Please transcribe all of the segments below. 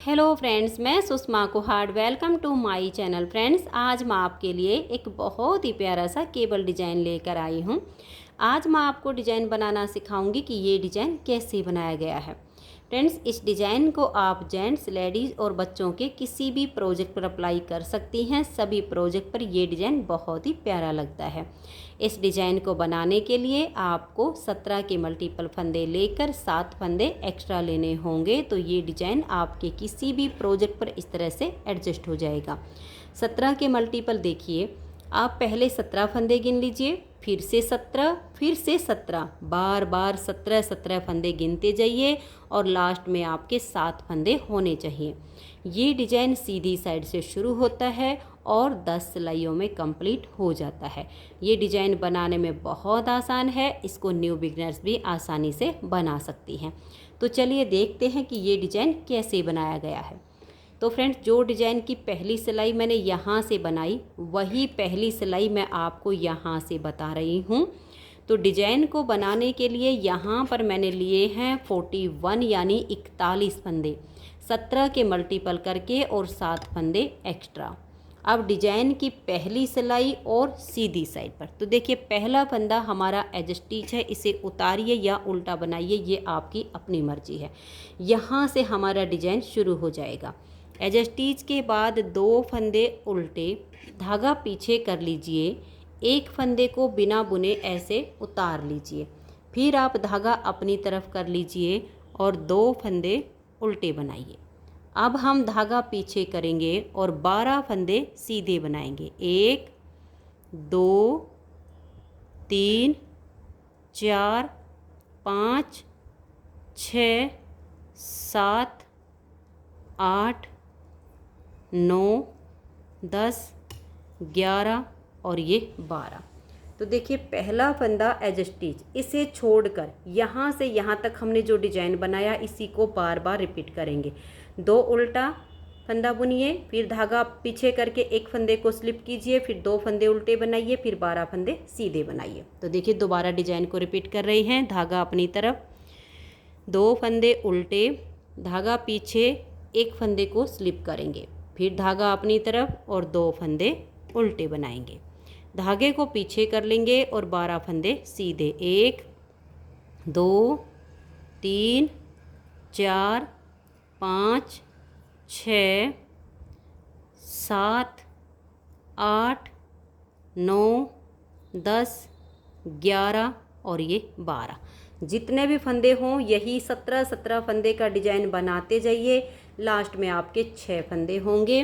Hello friends, मैं Sushma Kuhad. Welcome to my channel. Friends, आज मैं आपके लिए एक बहुत ही प्यारा सा केबल डिज़ाइन लेकर आई हूँ। आज मैं आपको डिज़ाइन बनाना सिखाऊंगी कि ये डिज़ाइन कैसे बनाया गया है। फ्रेंड्स, इस डिज़ाइन को आप जेंट्स, लेडीज़ और बच्चों के किसी भी प्रोजेक्ट पर अप्लाई कर सकती हैं। सभी प्रोजेक्ट पर ये डिज़ाइन बहुत ही प्यारा लगता है। इस डिज़ाइन को बनाने के लिए आपको 17 के मल्टीपल फंदे लेकर 7 फंदे एक्स्ट्रा लेने होंगे, तो ये डिज़ाइन आपके किसी भी प्रोजेक्ट पर इस तरह से एडजस्ट हो जाएगा। 17 के मल्टीपल देखिए, आप पहले 17 फंदे गिन लीजिए, फिर से 17, फिर से 17, बार बार 17 फंदे गिनते जाइए और लास्ट में आपके 7 फंदे होने चाहिए। ये डिज़ाइन सीधी साइड से शुरू होता है और 10 सिलाइयों में कंप्लीट हो जाता है। ये डिज़ाइन बनाने में बहुत आसान है, इसको न्यू बिगनर्स भी आसानी से बना सकती हैं। तो चलिए देखते हैं कि ये डिज़ाइन कैसे बनाया गया है। तो फ्रेंड्स, जो डिज़ाइन की पहली सिलाई मैंने यहाँ से बनाई, वही पहली सिलाई मैं आपको यहाँ से बता रही हूँ। तो डिज़ाइन को बनाने के लिए यहाँ पर मैंने लिए हैं 41 यानी 41 फंदे, 17 के मल्टीपल करके और 7 फंदे एक्स्ट्रा। अब डिज़ाइन की पहली सिलाई और सीधी साइड पर तो देखिए, पहला फंदा हमारा एज स्टिच है, इसे उतारिए या उल्टा बनाइए, ये आपकी अपनी मर्जी है। यहाँ से हमारा डिज़ाइन शुरू हो जाएगा। एज स्टिच के बाद 2 फंदे उल्टे, धागा पीछे कर लीजिए, एक फंदे को बिना बुने ऐसे उतार लीजिए, फिर आप धागा अपनी तरफ कर लीजिए और 2 फंदे उल्टे बनाइए। अब हम धागा पीछे करेंगे और 12 फंदे सीधे बनाएंगे। 1 2 3 4 5 6 7 8 9 10 11 और ये 12। तो देखिए, पहला फंदा एज स्टिच, इसे छोड़कर यहाँ से यहाँ तक हमने जो डिज़ाइन बनाया, इसी को बार बार रिपीट करेंगे। 2 उल्टा फंदा बुनिए, फिर धागा पीछे करके एक फंदे को स्लिप कीजिए, फिर 2 फंदे उल्टे बनाइए, फिर 12 फंदे सीधे बनाइए। तो देखिए, दोबारा डिज़ाइन को रिपीट कर रहे हैं। धागा अपनी तरफ, 2 फंदे उल्टे, धागा पीछे, एक फंदे को स्लिप करेंगे, फिर धागा अपनी तरफ और 2 फंदे उल्टे बनाएंगे। धागे को पीछे कर लेंगे और 12 फंदे सीधे। 1 2 3 4 5 6 7 8 9 10 11 और ये 12। जितने भी फंदे हों, यही 17 फंदे का डिज़ाइन बनाते जाइए। लास्ट में आपके 6 फंदे होंगे।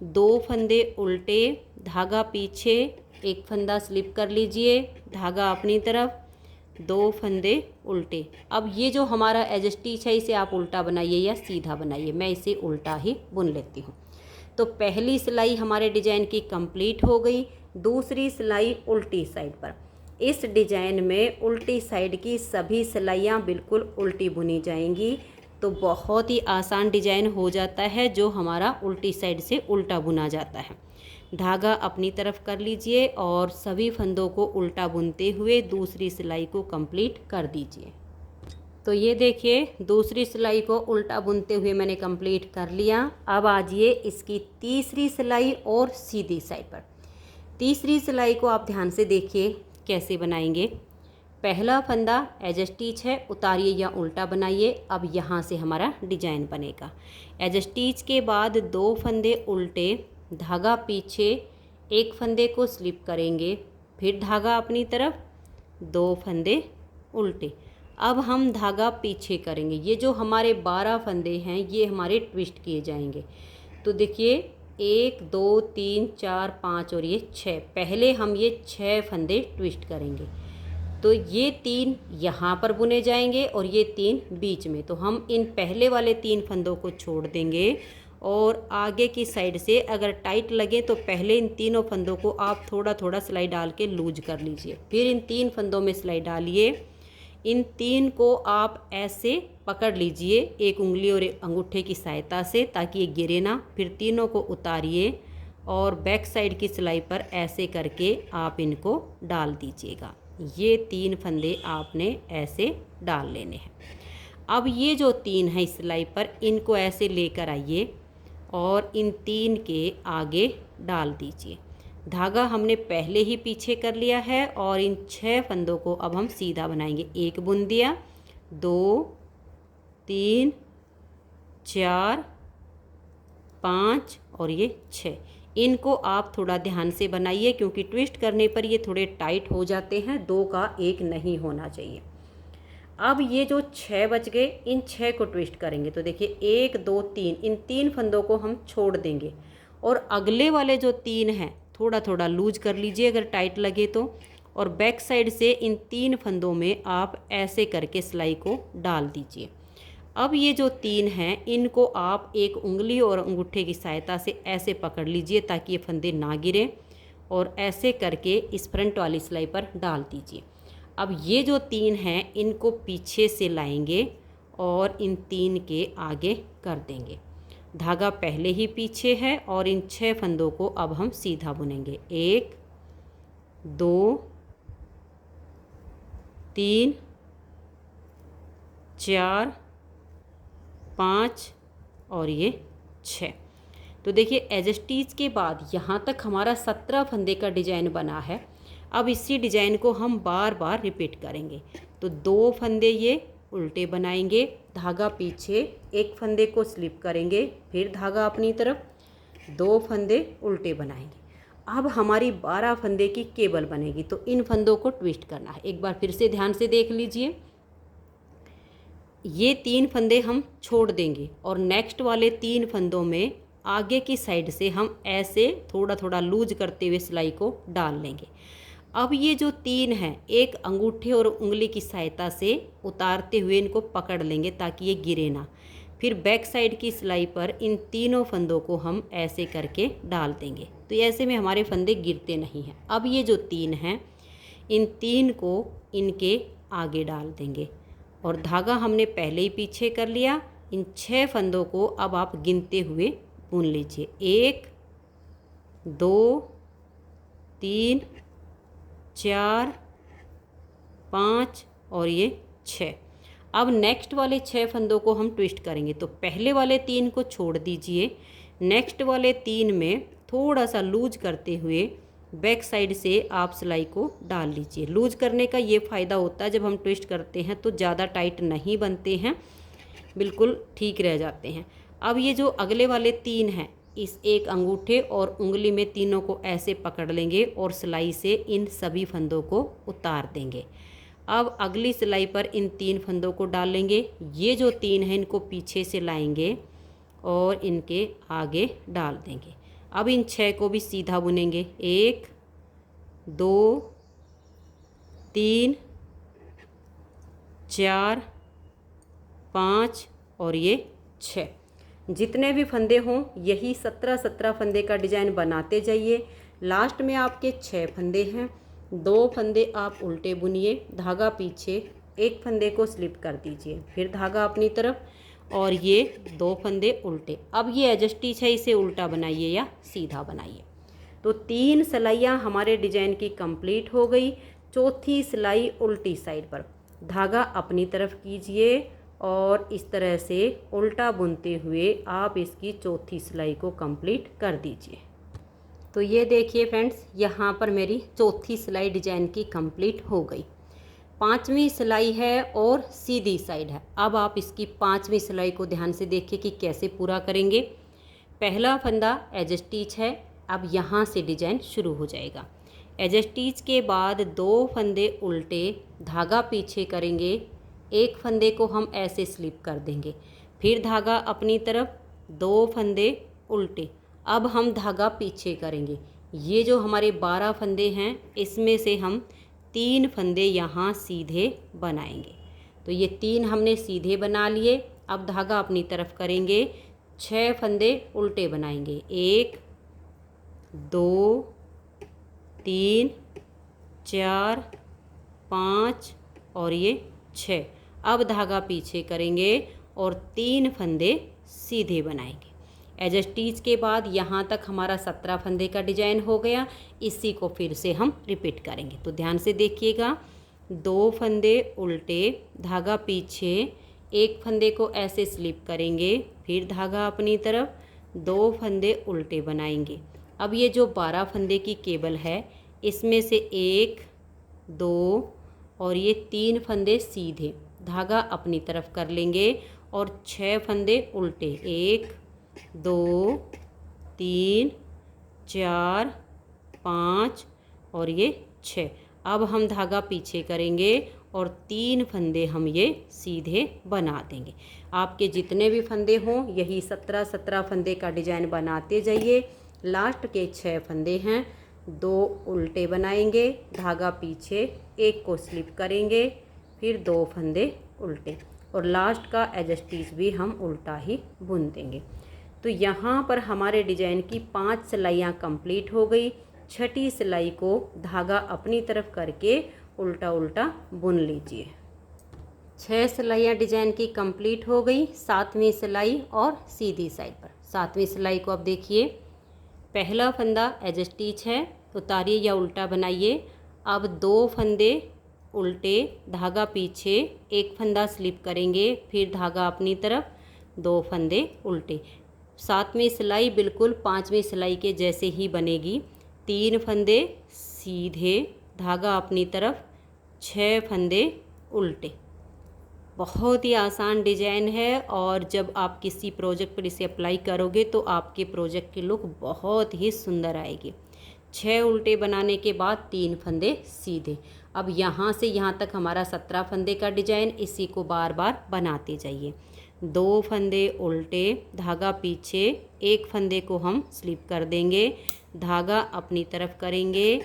2 फंदे उल्टे, धागा पीछे, एक फंदा स्लिप कर लीजिए, धागा अपनी तरफ, 2 फंदे उल्टे। अब ये जो हमारा एज स्टिच है, इसे आप उल्टा बनाइए या सीधा बनाइए, मैं इसे उल्टा ही बुन लेती हूँ। तो पहली सिलाई हमारे डिज़ाइन की कंप्लीट हो गई। दूसरी सिलाई उल्टी साइड पर। इस डिज़ाइन में उल्टी साइड की सभी सिलाइयाँ बिल्कुल उल्टी बुनी जाएंगी, तो बहुत ही आसान डिज़ाइन हो जाता है जो हमारा उल्टी साइड से उल्टा बुना जाता है। धागा अपनी तरफ कर लीजिए और सभी फंदों को उल्टा बुनते हुए दूसरी सिलाई को कंप्लीट कर दीजिए। तो ये देखिए, दूसरी सिलाई को उल्टा बुनते हुए मैंने कंप्लीट कर लिया। अब आजिए इसकी तीसरी सिलाई और सीधी साइड पर। तीसरी सिलाई को आप ध्यान से देखिए कैसे बनाएंगे। पहला फंदा एज स्टिच है, उतारिए या उल्टा बनाइए। अब यहाँ से हमारा डिज़ाइन बनेगा। एज स्टिच के बाद 2 फंदे उल्टे, धागा पीछे, एक फंदे को स्लिप करेंगे, फिर धागा अपनी तरफ, 2 फंदे उल्टे। अब हम धागा पीछे करेंगे। ये जो हमारे 12 फंदे हैं, ये हमारे ट्विस्ट किए जाएंगे। तो देखिए, 1 2 3 4 5 और ये 6। पहले हम ये 6 फंदे ट्विस्ट करेंगे, तो ये 3 यहाँ पर बुने जाएंगे और ये 3 बीच में। तो हम इन पहले वाले 3 फंदों को छोड़ देंगे और आगे की साइड से अगर टाइट लगे तो पहले इन तीनों फंदों को आप थोड़ा थोड़ा सिलाई डाल के लूज कर लीजिए, फिर इन 3 फंदों में सिलाई डालिए। इन 3 को आप ऐसे पकड़ लीजिए एक उंगली और एक अंगूठे की सहायता से, ताकि ये गिरे ना। फिर तीनों को उतारिए और बैक साइड की सिलाई पर ऐसे करके आप इनको डाल दीजिएगा। ये 3 फंदे आपने ऐसे डाल लेने हैं। अब ये जो 3 है सिलाई पर, इनको ऐसे लेकर आइए और इन 3 के आगे डाल दीजिए। धागा हमने पहले ही पीछे कर लिया है और इन 6 फंदों को अब हम सीधा बनाएंगे। 1 बुन दिया, 2 3 4 5 और ये 6। इनको आप थोड़ा ध्यान से बनाइए क्योंकि ट्विस्ट करने पर ये थोड़े टाइट हो जाते हैं, 2 का 1 नहीं होना चाहिए। अब ये जो 6 बच गए, इन 6 को ट्विस्ट करेंगे। तो देखिए 1 2 3, इन 3 फंदों को हम छोड़ देंगे और अगले वाले जो 3 हैं थोड़ा थोड़ा लूज कर लीजिए अगर टाइट लगे तो, और बैक साइड से इन 3 फंदों में आप ऐसे करके सिलाई को डाल दीजिए। अब ये जो 3 हैं इनको आप एक उंगली और अंगूठे की सहायता से ऐसे पकड़ लीजिए ताकि ये फंदे ना गिरें, और ऐसे करके इस फ्रंट वाली सिलाई पर डाल दीजिए। अब ये जो 3 हैं इनको पीछे से लाएंगे और इन 3 के आगे कर देंगे। धागा पहले ही पीछे है और इन 6 फंदों को अब हम सीधा बुनेंगे। 1 2 3 4 5 और ये 6। तो देखिए एज स्टिच के बाद यहाँ तक हमारा 17 फंदे का डिजाइन बना है। अब इसी डिजाइन को हम बार बार रिपीट करेंगे। तो 2 फंदे ये उल्टे बनाएंगे, धागा पीछे, 1 फंदे को स्लिप करेंगे, फिर धागा अपनी तरफ, 2 फंदे उल्टे बनाएंगे। अब हमारी 12 फंदे की केबल बनेगी। तो इन फंदों को ट्विस्ट करना है। एक बार फिर से ध्यान से देख लीजिए। ये 3 फंदे हम छोड़ देंगे और नेक्स्ट वाले 3 फंदों में आगे की साइड से हम ऐसे थोड़ा थोड़ा लूज करते हुए सिलाई को डाल लेंगे। अब ये जो 3 हैं एक अंगूठे और उंगली की सहायता से उतारते हुए इनको पकड़ लेंगे ताकि ये गिरे ना। फिर बैक साइड की सिलाई पर इन तीनों फंदों को हम ऐसे करके डाल देंगे। तो ऐसे में हमारे फंदे गिरते नहीं हैं। अब ये जो 3 हैं इन 3 को इनके आगे डाल देंगे और धागा हमने पहले ही पीछे कर लिया। इन 6 फंदों को अब आप गिनते हुए बुन लीजिए। 1 2 3 4 5 और ये 6। अब नेक्स्ट वाले 6 फंदों को हम ट्विस्ट करेंगे। तो पहले वाले 3 को छोड़ दीजिए, नेक्स्ट वाले 3 में थोड़ा सा लूज करते हुए बैक साइड से आप सिलाई को डाल लीजिए। लूज करने का ये फ़ायदा होता है, जब हम ट्विस्ट करते हैं तो ज़्यादा टाइट नहीं बनते हैं, बिल्कुल ठीक रह जाते हैं। अब ये जो अगले वाले 3 हैं इस एक अंगूठे और उंगली में तीनों को ऐसे पकड़ लेंगे और सिलाई से इन सभी फंदों को उतार देंगे। अब अगली सिलाई पर इन 3 फंदों को डाल लेंगे। ये जो 3 हैं इनको पीछे से लाएंगे और इनके आगे डाल देंगे। अब इन 6 को भी सीधा बुनेंगे। 1 2 3 4 5 और ये 6। जितने भी फंदे हों यही 17 फंदे का डिज़ाइन बनाते जाइए। लास्ट में आपके 6 फंदे हैं, 2 फंदे आप उल्टे बुनिए, धागा पीछे, 1 फंदे को स्लिप कर दीजिए, फिर धागा अपनी तरफ और ये 2 फंदे उल्टे। अब ये एज स्टिच है, इसे उल्टा बनाइए या सीधा बनाइए। तो 3 सिलाइयाँ हमारे डिजाइन की कंप्लीट हो गई। चौथी सिलाई उल्टी साइड पर धागा अपनी तरफ कीजिए और इस तरह से उल्टा बुनते हुए आप इसकी चौथी सिलाई को कंप्लीट कर दीजिए। तो ये देखिए फ्रेंड्स, यहाँ पर मेरी चौथी सिलाई डिजाइन की कंप्लीट हो गई। 5वीं सिलाई है और सीधी साइड है। अब आप इसकी 5वीं सिलाई को ध्यान से देखिए कि कैसे पूरा करेंगे। पहला फंदा एज स्टिच है, अब यहाँ से डिजाइन शुरू हो जाएगा। एज स्टिच के बाद 2 फंदे उल्टे, धागा पीछे करेंगे, 1 फंदे को हम ऐसे स्लिप कर देंगे, फिर धागा अपनी तरफ, 2 फंदे उल्टे। अब हम धागा पीछे करेंगे। ये जो हमारे 12 फंदे हैं इसमें से हम 3 फंदे यहाँ सीधे बनाएंगे। तो ये 3 हमने सीधे बना लिए। अब धागा अपनी तरफ करेंगे, 6 फंदे उल्टे बनाएंगे। 1 2 3 4 5 और ये 6। अब धागा पीछे करेंगे और 3 फंदे सीधे बनाएंगे। एज स्टिच के बाद यहाँ तक हमारा 17 फंदे का डिजाइन हो गया। इसी को फिर से हम रिपीट करेंगे। तो ध्यान से देखिएगा, 2 फंदे उल्टे, धागा पीछे, एक फंदे को ऐसे स्लिप करेंगे, फिर धागा अपनी तरफ, 2 फंदे उल्टे बनाएंगे। अब ये जो 12 फंदे की केबल है, इसमें से 1, 2 और ये 3 फंदे सीधे धागा अपनी तरफ कर लेंगे और 6 फंदे उल्टे, 1, 2, 3, 4, 5 और ये 6। अब हम धागा पीछे करेंगे और 3 फंदे हम ये सीधे बना देंगे। आपके जितने भी फंदे हों, यही 17 फंदे का डिजाइन बनाते जाइए। लास्ट के 6 फंदे हैं, 2 उल्टे बनाएंगे, धागा पीछे, 1 को स्लिप करेंगे, फिर 2 फंदे उल्टे और लास्ट का एज स्टिच भी हम उल्टा ही बुन देंगे। तो यहाँ पर हमारे डिजाइन की 5 सिलाइयाँ कंप्लीट हो गई। छठी सिलाई को धागा अपनी तरफ करके उल्टा उल्टा बुन लीजिए। 6 सिलाइयाँ डिजाइन की कंप्लीट हो गई। 7वीं सिलाई और सीधी साइड पर 7वीं सिलाई को अब देखिए, पहला फंदा एज स्टिच है, उतारिए या उल्टा बनाइए। अब 2 फंदे उल्टे, धागा पीछे, 1 फंदा स्लिप करेंगे, फिर धागा अपनी तरफ, 2 फंदे उल्टे। 7वीं सिलाई बिल्कुल 5वीं सिलाई के जैसे ही बनेगी। 3 फंदे सीधे, धागा अपनी तरफ, 6 फंदे उल्टे। बहुत ही आसान डिजाइन है और जब आप किसी प्रोजेक्ट पर इसे अप्लाई करोगे तो आपके प्रोजेक्ट की लुक बहुत ही सुंदर आएगी। 6 उल्टे बनाने के बाद 3 फंदे सीधे। अब यहाँ से यहाँ तक हमारा 17 फंदे का डिजाइन, इसी को बार बार बनाते जाइए। 2 फंदे उल्टे, धागा पीछे, 1 फंदे को हम स्लिप कर देंगे, धागा अपनी तरफ करेंगे,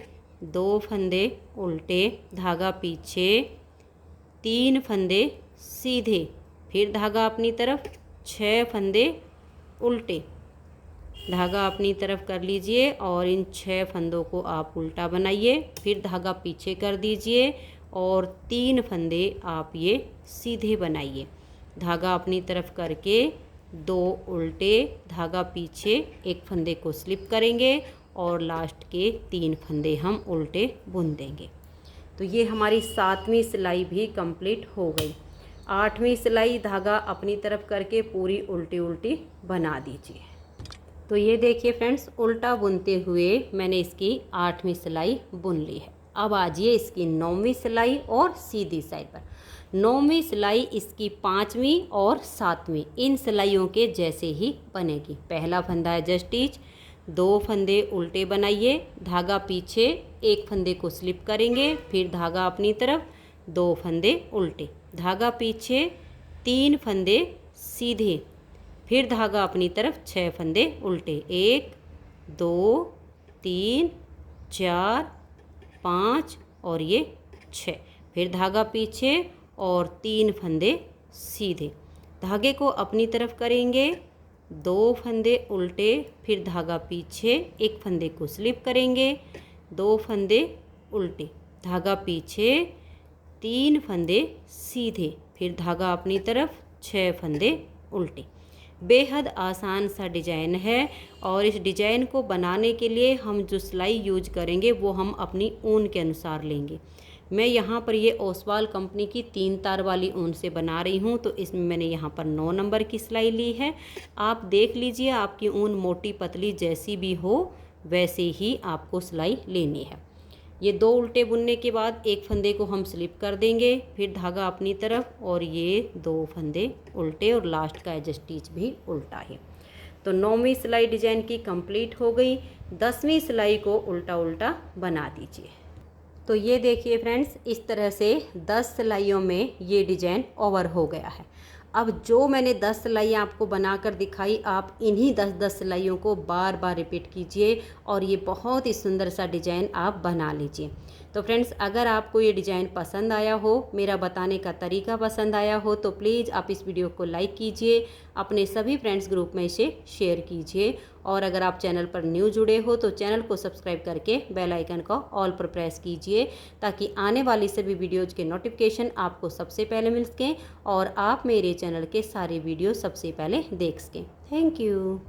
2 फंदे उल्टे, धागा पीछे, 3 फंदे सीधे, फिर धागा अपनी तरफ, 6 फंदे उल्टे, धागा अपनी तरफ कर लीजिए और इन 6 फंदों को आप उल्टा बनाइए, फिर धागा पीछे कर दीजिए और 3 फंदे आप ये सीधे बनाइए। धागा अपनी तरफ करके 2 उल्टे, धागा पीछे, 1 फंदे को स्लिप करेंगे और लास्ट के 3 फंदे हम उल्टे बुन देंगे। तो ये हमारी 7वीं सिलाई भी कंप्लीट हो गई। 8वीं सिलाई धागा अपनी तरफ करके पूरी उल्टी उल्टी बना दीजिए। तो ये देखिए फ्रेंड्स, उल्टा बुनते हुए मैंने इसकी 8वीं सिलाई बुन ली है। अब आजिए इसकी 9वीं सिलाई और सीधी साइड पर। 9वीं सिलाई इसकी 5वीं और 7वीं इन सिलाइयों के जैसे ही बनेगी। पहला फंदा है जस्ट स्टिच, 2 फंदे उल्टे बनाइए, धागा पीछे, 1 फंदे को स्लिप करेंगे, फिर धागा अपनी तरफ, 2 फंदे उल्टे, धागा पीछे, 3 फंदे सीधे, फिर धागा अपनी तरफ, 6 फंदे उल्टे, 1, 2, 3, 4, 5 और ये 6, फिर धागा पीछे और 3 फंदे सीधे, धागे को अपनी तरफ करेंगे, 2 फंदे उल्टे, फिर धागा पीछे, 1 फंदे को स्लिप करेंगे, 2 फंदे उल्टे, धागा पीछे, 3 फंदे सीधे, फिर धागा अपनी तरफ, 6 फंदे उल्टे। बेहद आसान सा डिजाइन है और इस डिजाइन को बनाने के लिए हम जो सिलाई यूज करेंगे वो हम अपनी ऊन के अनुसार लेंगे। मैं यहाँ पर ये ओसवाल कंपनी की 3 तार वाली ऊन से बना रही हूँ, तो इसमें मैंने यहाँ पर 9 नंबर की सिलाई ली है। आप देख लीजिए, आपकी ऊन मोटी पतली जैसी भी हो वैसे ही आपको सिलाई लेनी है। ये 2 उल्टे बुनने के बाद 1 फंदे को हम स्लिप कर देंगे, फिर धागा अपनी तरफ और ये 2 फंदे उल्टे और लास्ट का एज स्टिच भी उल्टा है। तो 9वीं सिलाई डिजाइन की कंप्लीट हो गई। 10वीं सिलाई को उल्टा उल्टा बना दीजिए। तो ये देखिए फ्रेंड्स, इस तरह से 10 सिलाइयों में ये डिजाइन ओवर हो गया है। अब जो मैंने 10 सिलाइयाँ आपको बनाकर दिखाई, आप इन्हीं 10-10 सिलाइयों को बार बार रिपीट कीजिए और ये बहुत ही सुंदर सा डिजाइन आप बना लीजिए। तो फ्रेंड्स, अगर आपको ये डिज़ाइन पसंद आया हो, मेरा बताने का तरीका पसंद आया हो, तो प्लीज़ आप इस वीडियो को लाइक कीजिए, अपने सभी फ्रेंड्स ग्रुप में इसे शेयर कीजिए और अगर आप चैनल पर न्यू जुड़े हो तो चैनल को सब्सक्राइब करके बेल आइकन को ऑल पर प्रेस कीजिए ताकि आने वाली सभी वीडियोज़ के नोटिफिकेशन आपको सबसे पहले मिल सकें और आप मेरे चैनल के सारे वीडियो सबसे पहले देख सकें। Thank you.